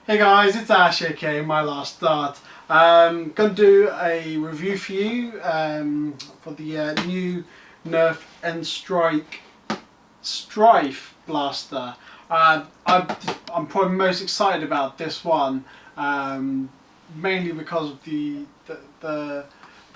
Hey guys, it's Ash, aka My Last Dart. Gonna do a review for you for the new Nerf Stryfe blaster. I'm probably most excited about this one, mainly because of the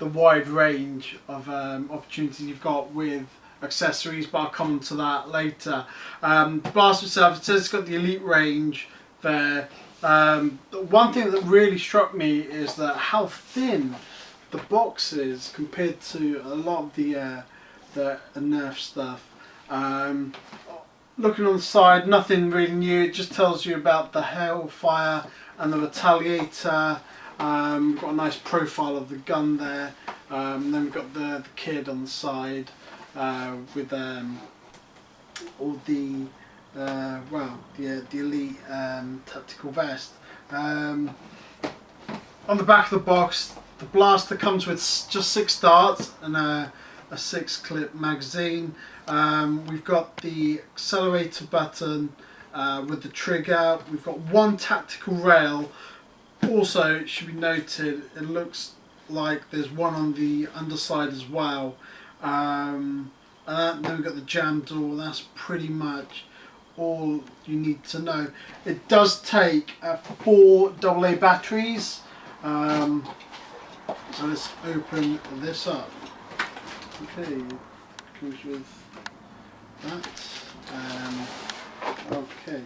wide range of opportunities you've got with accessories, but I'll come to that later. The blaster itself, it says it's got the Elite range there. One thing that really struck me is that how thin the box is compared to a lot of the Nerf stuff. Looking on the side, nothing really new. It just tells you about the Hellfire and the Retaliator. We've got a nice profile of the gun there. Then we've got the kid on the side with all the the Elite tactical vest. On the back of the box, the blaster comes with just 6 darts and a 6-clip magazine. We've got the accelerator button with the trigger. We've got 1 tactical rail. Also, it should be noted, it looks like there's one on the underside as well. And then we've got the jam door. That's pretty much all you need to know. It does take 4 AA batteries. So let's open this up. Okay, it comes with that. Okay,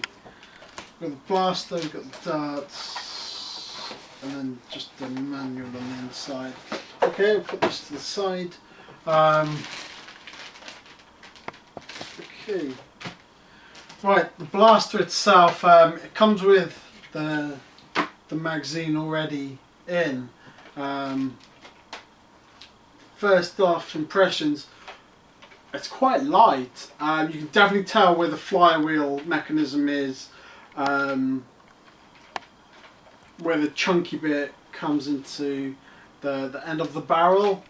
we've got the blaster, we've got the darts, and then just the manual on the inside. Okay, we'll put this to the side. Okay. Right, the blaster itself, it comes with the magazine already in. First off impressions, it's quite light. You can definitely tell where the flywheel mechanism is, where the chunky bit comes into the end of the barrel.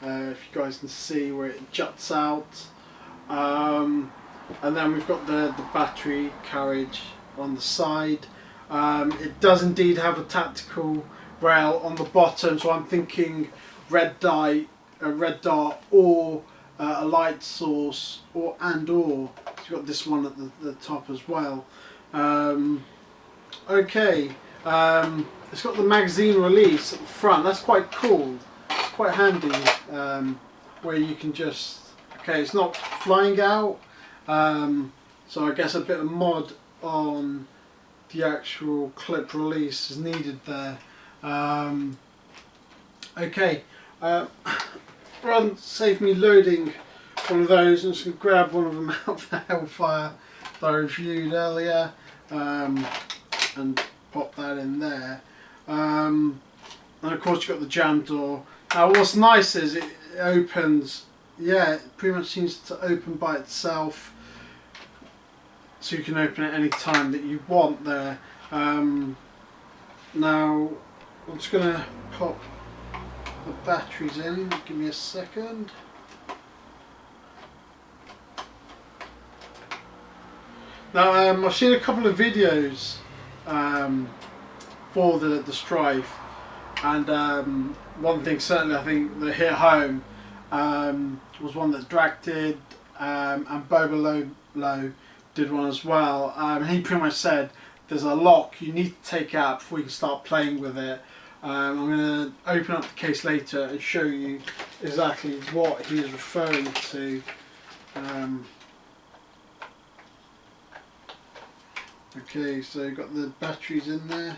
If you guys can see where it juts out. And then we've got the battery carriage on the side. It does indeed have a tactical rail on the bottom, so I'm thinking red dot or a light source, or you've got this one at the top as well. Okay, it's got the magazine release at the front. That's quite cool. It's quite handy, where you can just, okay, it's not flying out. So I guess a bit of mod on the actual clip release is needed there. Okay, rather than save me loading one of those, I'm just going to grab one of them out of the Hellfire that I reviewed earlier, and pop that in there. And of course you've got the jam door. Now what's nice is it opens, yeah, it pretty much seems to open by itself, so you can open it any time that you want there. Now I'm just going to pop the batteries in. Give me a second. Now I've seen a couple of videos for the Stryfe, and one thing certainly I think that hit home was one that Drag did, and Boba Low did one as well. He pretty much said there's a lock you need to take out before you can start playing with it. I'm going to open up the case later and show you exactly what he is referring to. Okay, so you've got the batteries in there.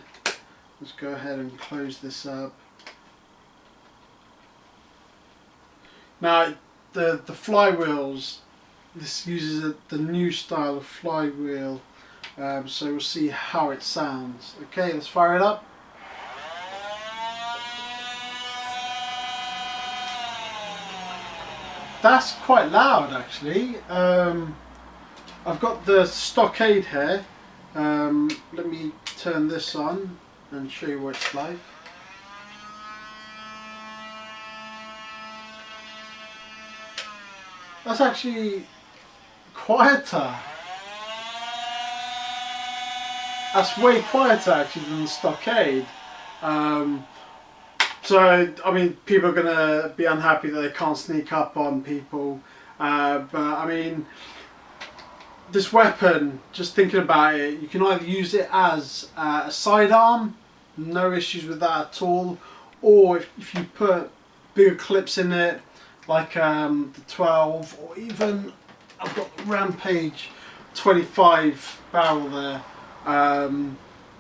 Let's go ahead and close this up. Now the flywheels, this uses the new style of flywheel, so we'll see how it sounds. Okay, let's fire it up. That's quite loud actually. I've got the stockade here. Let me turn this on and show you what it's like. That's actually quieter. that's way quieter actually than the Stockade. So I mean, people are gonna be unhappy that they can't sneak up on people, but I mean, this weapon, just thinking about it, you can either use it as a sidearm, no issues with that at all, or if you put bigger clips in it, like the 12, or even I've got the Rampage 25 barrel there,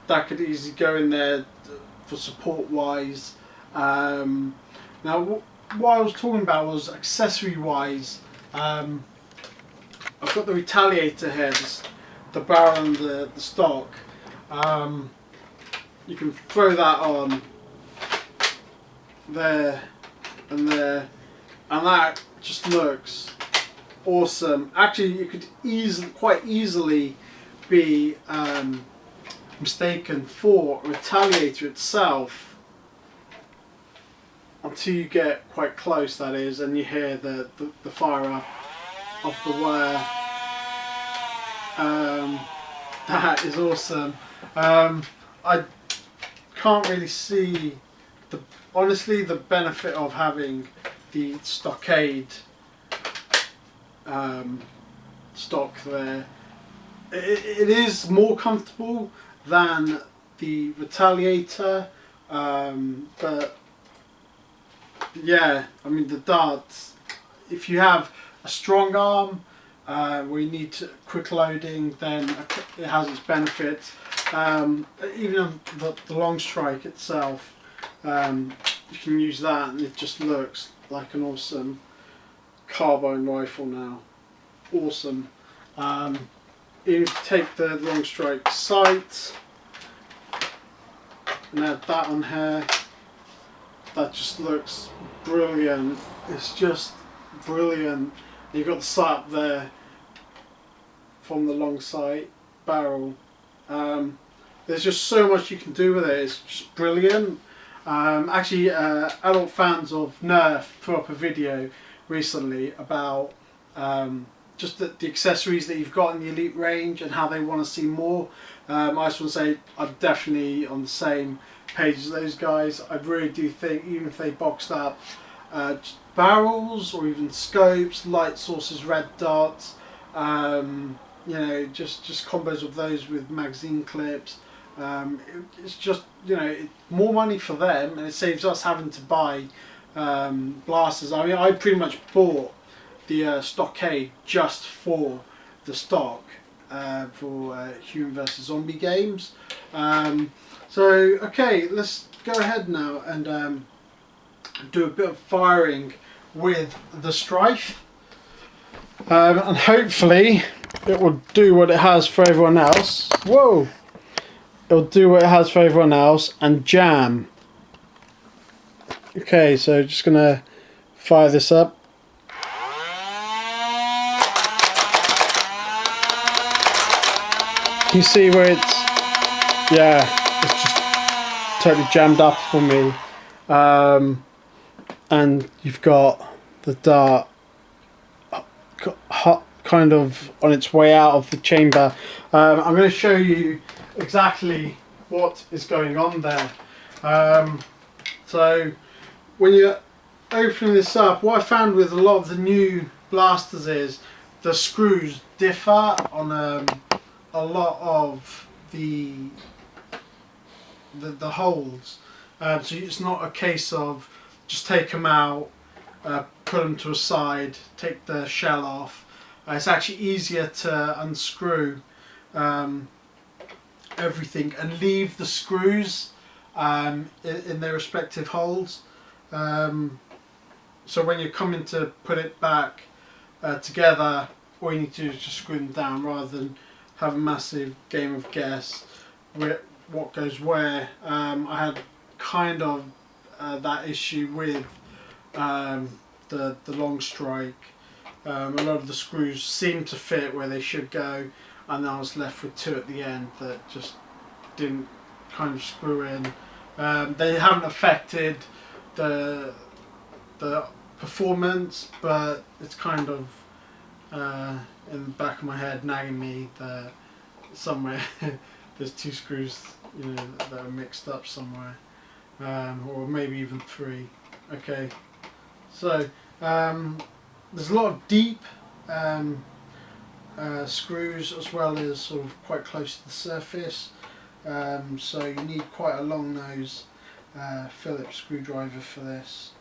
that could easily go in there for support wise. Now what I was talking about was accessory wise. I've got the Retaliator heads, the barrel and the stock. You can throw that on there and there, and that just looks awesome. Actually, it could quite easily be mistaken for a Retaliator itself, until you get quite close, that is, and you hear the fire up of the wire. That is awesome. I can't really see honestly the benefit of having the Stockade stock there. It is more comfortable than the Retaliator, but yeah, I mean the darts, if you have a strong arm where you need quick loading, then it has its benefits. Even on the long strike itself, you can use that and it just looks like an awesome carbine rifle now. Awesome. Even if you take the long strike sight and add that on here, that just looks brilliant. It's just brilliant. You've got the sight up there from the long sight barrel. There's just so much you can do with it. It's just brilliant. Actually, adult fans of Nerf threw up a video recently about just the accessories that you've got in the Elite range and how they want to see more. I just want to say I'm definitely on the same page as those guys. I really do think, even if they boxed up barrels or even scopes, light sources, red darts, you know, just combos of those with magazine clips, it's just, you know, more money for them, and it saves us having to buy blasters. I mean, I pretty much bought the Stockade just for the stock for Human vs Zombie games. So okay, let's go ahead now and do a bit of firing with the Stryfe, and hopefully it will do what it has for everyone else. Whoa! It'll do what it has for everyone else and jam. Okay, so just gonna fire this up. You see where it's, yeah, it's just totally jammed up for me. And you've got the dart kind of on its way out of the chamber. I'm going to show you exactly what is going on there. So when you're opening this up, what I found with a lot of the new blasters is the screws differ on a lot of the holes. So it's not a case of just take them out, put them to a side, take the shell off. It's actually easier to unscrew everything and leave the screws in their respective holes. So when you're coming to put it back together, all you need to do is just screw them down rather than have a massive game of guess what goes where. I had kind of that issue with the long strike. A lot of the screws seemed to fit where they should go, and I was left with two at the end that just didn't kind of screw in. They haven't affected the performance, but it's kind of in the back of my head nagging me that somewhere there's 2 screws, you know, that are mixed up somewhere, or maybe even 3. Okay, so there's a lot of deep screws as well as sort of quite close to the surface, so you need quite a long nose Phillips screwdriver for this.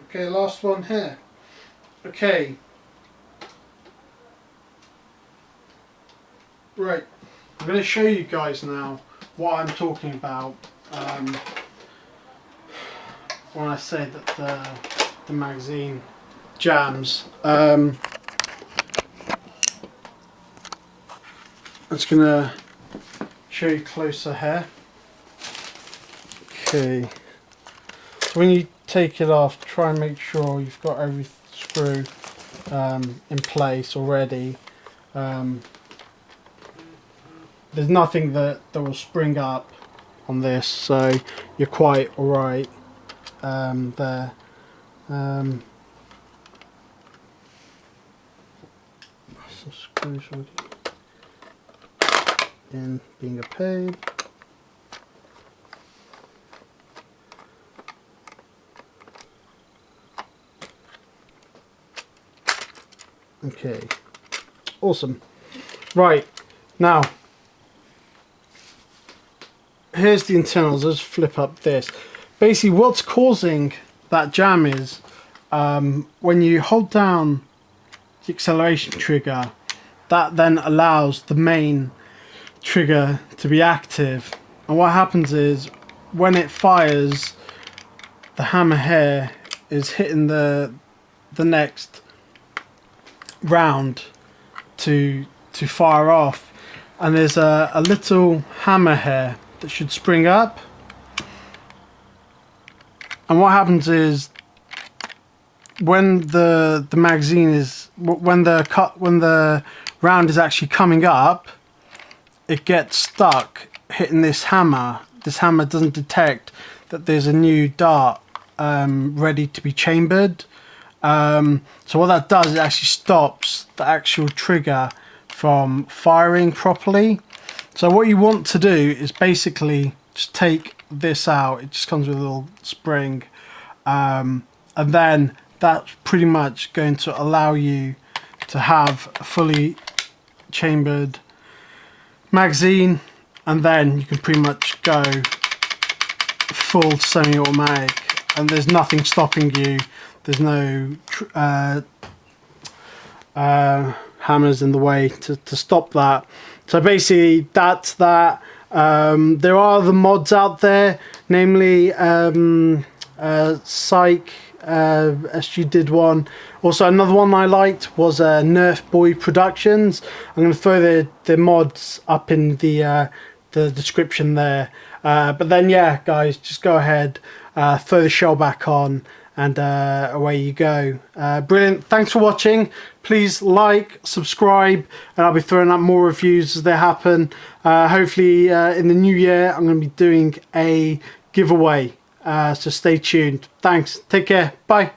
Okay, last one here. Okay. Right, I'm going to show you guys now what I'm talking about when I say that the magazine jams. I'm just going to show you closer here. Okay, so when you take it off, try and make sure you've got every screw in place already. There's nothing that will spring up on this, so you're quite alright there. Some screws already in, being a pain. Okay, awesome. Right, now here's the internals. Let's flip up this. Basically what's causing that jam is when you hold down the acceleration trigger, that then allows the main trigger to be active, and what happens is when it fires, the hammer here is hitting the next round to fire off, and there's a little hammer here that should spring up, and what happens is when the magazine is when the round is actually coming up, it gets stuck hitting this hammer. This hammer doesn't detect that there's a new dart ready to be chambered. So what that does, it actually stops the actual trigger from firing properly. So what you want to do is basically just take this out. It just comes with a little spring, and then that's pretty much going to allow you to have a fully chambered magazine, and then you can pretty much go full semi-automatic, and there's nothing stopping you. There's no hammers in the way to stop that. So basically that's that. There are other mods out there, namely Psych, SG did one. Also another one I liked was Nerf Boy Productions. I'm going to throw the mods up in the description there. But then yeah guys, just go ahead, throw the shell back on, and away you go. Brilliant. Thanks for watching. Please like, subscribe, and I'll be throwing up more reviews as they happen. Hopefully in the new year I'm going to be doing a giveaway, so stay tuned. Thanks, take care, bye.